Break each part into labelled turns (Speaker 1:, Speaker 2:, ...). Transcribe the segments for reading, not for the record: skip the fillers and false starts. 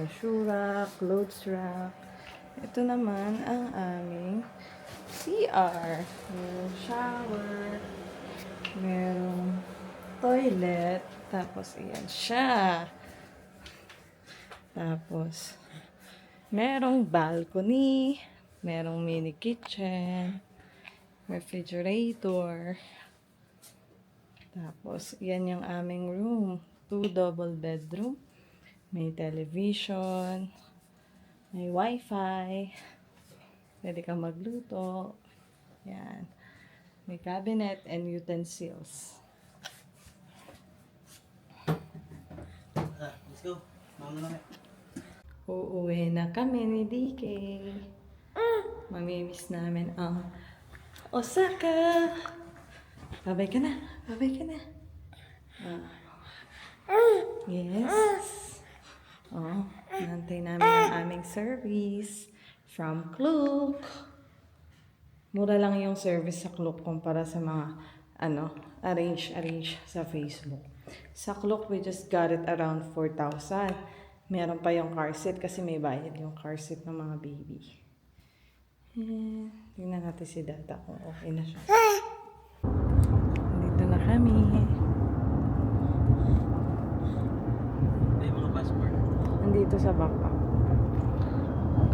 Speaker 1: shoe rack, clothes rack. Ito naman ang aming CR. Merong shower. Merong toilet. Tapos, ayan siya. Tapos, merong balcony. Merong mini kitchen. Refrigerator. Tapos, yan yung aming room. 2 double bedroom. May television. May wifi. Pwede kang magluto. Yan. May cabinet and utensils.
Speaker 2: Let's go. Mama na.
Speaker 1: Uuwi na kami ni DK. Mamimiss namin ang Osaka. Babay ka na. Babay ka na. Yes. Oh, nantay namin ang aming service from Klook. Mura lang yung service sa Klook kumpara sa mga arrange sa Facebook. Sa Klook, we just got it around 4,000. Meron pa yung car seat kasi may bayad yung car seat ng mga baby. Tingnan natin si Dada kung okay na siya. Dito na kami.
Speaker 2: May mga passport.
Speaker 1: Nandito sa backpack.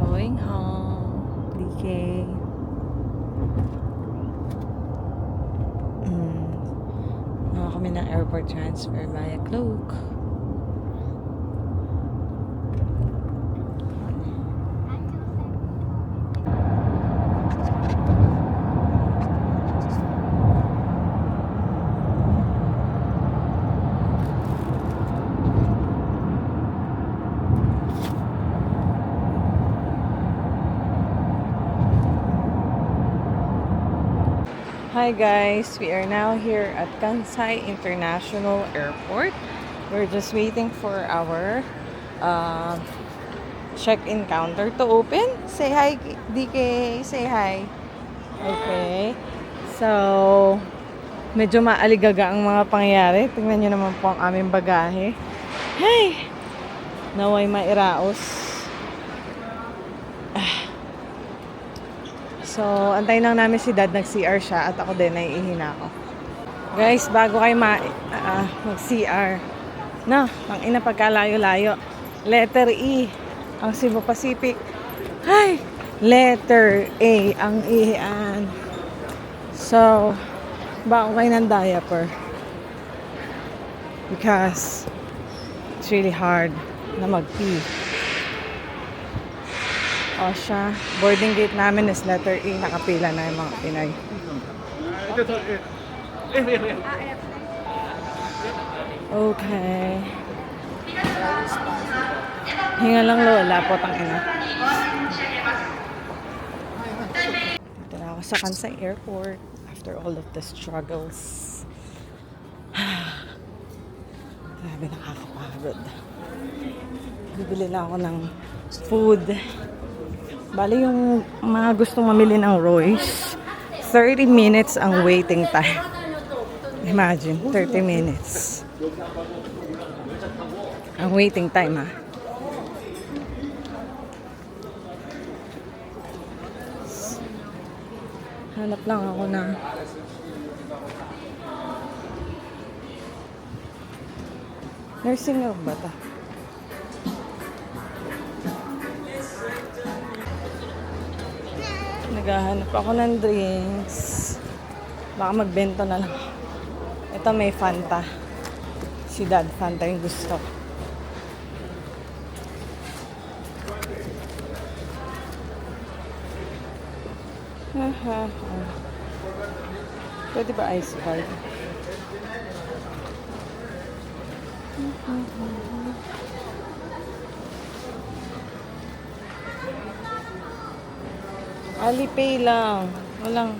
Speaker 1: Going home. DK. Mga kami ng airport transfer via Klook. Hi guys, we are now here at Kansai International Airport. We're just waiting for our check-in counter to open. Say hi, DK. Say hi. Okay. So, medyo maaligaga ang mga pangyayari. Tingnan nyo naman po ang aming bagahe. Hey! Naway mairaos. So, antayin lang namin si Dad, nag-CR siya at ako din, naiihina ako. Guys, bago kayo mag-CR, no, ang ina pagkalayo-layo, letter E, ang Cebu Pacific. Ay, letter A, ang iyan. So, bago kayo ng diaper. Because, it's really hard na mag-pee. O siya, boarding gate namin is letter E, nakapila na yung mga Pinay. Okay. Hinga lang lola po, tang ina. Dito na ako sa Kansai Airport after all of the struggles. Grabe, nakakapagod. Bibili lang ako ng food. Bali yung mga gustong mamili ng Royce, 30 minutes ang waiting time. Imagine, 30 minutes. Ang waiting time, ha. Hanap lang ako ng nursing home ba ito? Naghahanap ako ng drinks. Baka magbento na lang. Ito may Fanta. Si Dad, Fanta yung gusto. Pwede ba ice card? Alipay lang. Walang...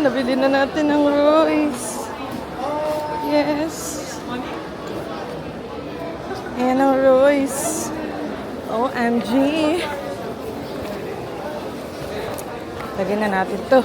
Speaker 1: Nabili na natin ng Royce. Yes. Ayan ang Royce. OMG! Lagyan na natin to.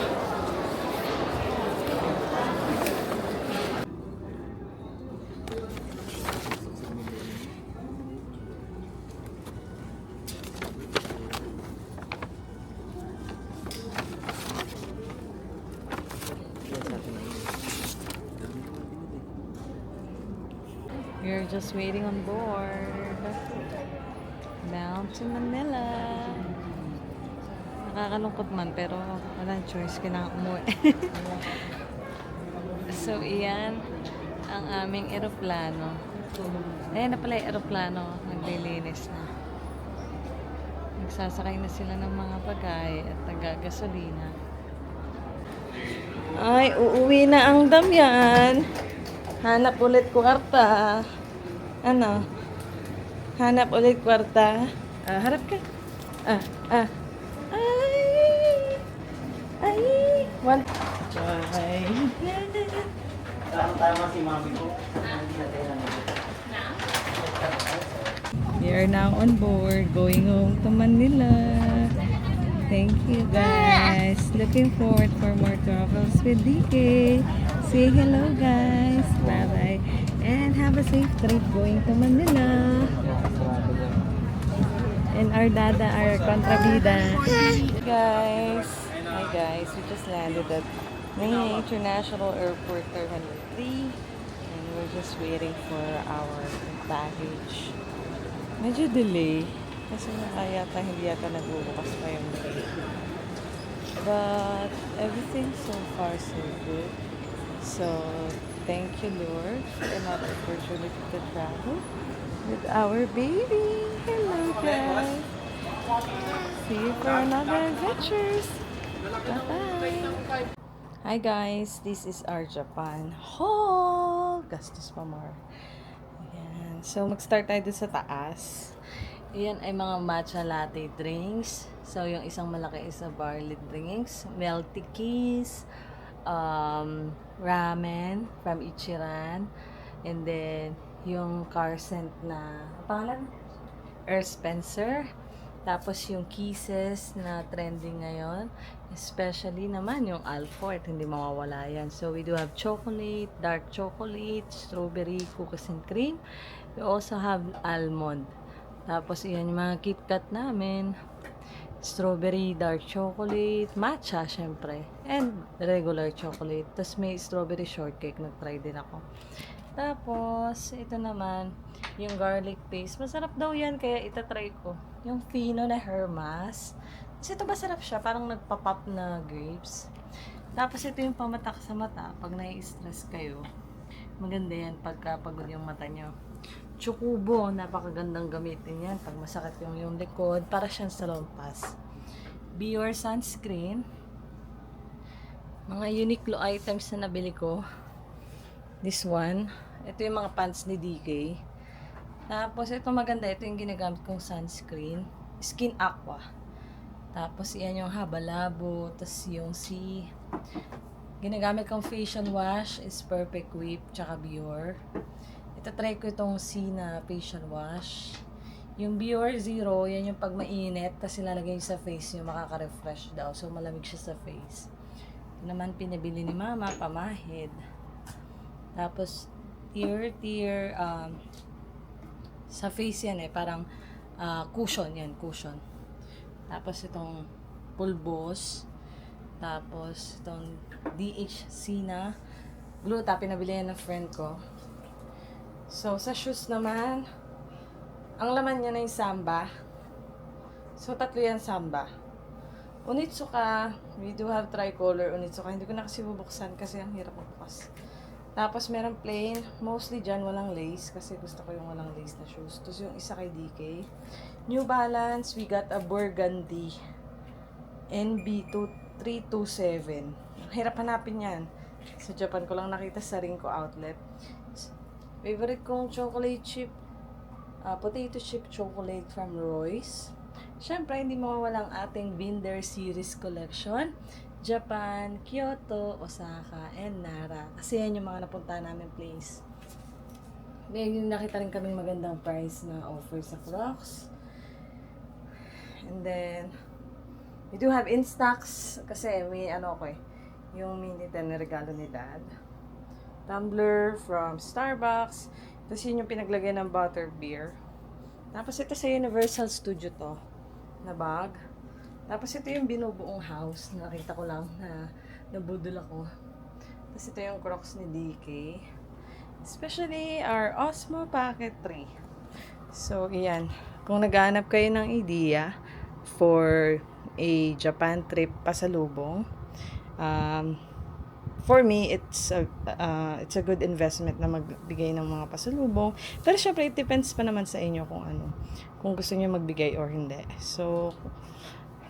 Speaker 1: We're just waiting on board. Bound to Manila. Nakakalungkot man, pero walang choice. Kailangan umuwi. So, iyan ang aming eroplano. Ayan na pala yung eroplano. Naglilinis na. Nagsasakay na sila ng mga bagay at nagagasolina. Ay, uuwi na ang damyan. Hanap ulit kwarta. Ano? Hanap ulit kwarta. Harap ka. Ay. Ay. One. Ay.
Speaker 2: Tama si mami ko.
Speaker 1: We are now on board, going home to Manila. Thank you guys. Looking forward for more travels with DK. Say hello guys. Bye bye. And have a safe trip going to Manila. And our dada, our kontrabida. Guys. Hi guys. We just landed at Manila International Airport Terminal 3. And we're just waiting for our baggage. Medyo delay. Kasi hindi yata nagbubukas pa yung gate. But everything so far so good. So, thank you Lord for another opportunity to travel with our baby. Hello guys. See you for another adventures. Bye-bye. Hi guys, this is our Japan haul. Gastos pa more. Ayan. So, mag-start tayo dun sa taas. Ayan ay mga matcha latte drinks. So, yung isang malaki is a barley drinks, melty keys, ramen from Ichiran, and then yung car scent na, pangalan? Earth Spencer. Tapos yung kisses na trending ngayon, especially naman yung Alfort, hindi mawawala yan. So, we do have chocolate, dark chocolate, strawberry, cookies and cream. We also have almond. Tapos, iyan yung mga KitKat namin. Strawberry, dark chocolate, matcha, syempre. And regular chocolate. Tapos, may strawberry shortcake. Nag-try din ako. Tapos, ito naman, yung garlic paste. Masarap daw yan, kaya itatry ko. Yung Fino na Hermas. Kasi ito masarap siya, parang nagpa-pop na grapes. Tapos, ito yung pamatak sa mata. Pag nai-stress kayo, maganda yan pagka pagod yung mata nyo. Chocubo, napakagandang gamitin yan pag masakit yung likod, para siyang salompas. Bior sunscreen. Mga Uniqlo items na nabili ko. This one. Ito yung mga pants ni DK. Tapos ito maganda, ito yung ginagamit kong sunscreen. Skin Aqua. Tapos iyan yung Haba Labo. Tapos yung ginagamit kong facial wash is Perfect Whip, tsaka Bior. Itatry ko itong na facial wash. Yung Bior Zero, yan yung pag mainit, tapos ilalagay sa face nyo, makaka-refresh daw. So, malamig siya sa face. Ito naman pinabili ni Mama, pamahid. Tapos, tear, sa face yan parang cushion yan, cushion. Tapos, itong pulbos. Tapos, itong DHC na gluta, pinabili yan ng friend ko. So, sa shoes naman, ang laman niya na yung Samba. So, tatlo yan Samba. Onitsuka, we do have tricolor Onitsuka. Hindi ko na kasi bubuksan kasi ang hirap magbukas. Tapos, meron plain. Mostly dyan, walang lace. Kasi gusto ko yung walang lace na shoes. Tapos, yung isa kay DK. New Balance, we got a burgundy. NB2327. Hirap hanapin yan. Sa Japan ko lang nakita sa Rinko outlet. Favorite kong chocolate chip, potato chip chocolate from Royce. Siyempre, hindi mawawala ang ating Binder Series Collection. Japan, Kyoto, Osaka, and Nara. Kasi yan yung mga napunta namin place. May nakita rin kaming magandang price na offer sa Crocs. And then, we do have Instax kasi may ano ko eh, yung mini tin na regalo ni Dad. Tumbler from Starbucks. Tapos yun yung pinaglagay ng butter beer. Tapos ito sa Universal Studio to na bag. Tapos ito yung binubuong house. Nakita ko lang na nabudol ako. Tapos ito yung Crocs ni DK. Especially our Osmo Pocket 3. So, iyan. Kung naghahanap kayo ng idea for a Japan trip pasalubong, for me, it's a good investment na magbigay ng mga pasalubong. Pero syempre, it depends pa naman sa inyo kung ano. Kung gusto niyo magbigay or hindi. So,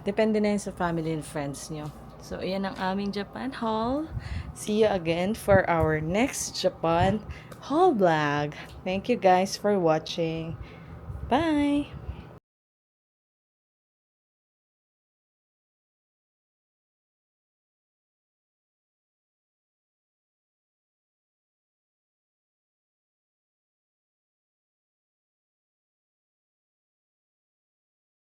Speaker 1: depende na yun sa family and friends niyo. So, ayan ang aming Japan haul. See you again for our next Japan haul vlog. Thank you guys for watching. Bye!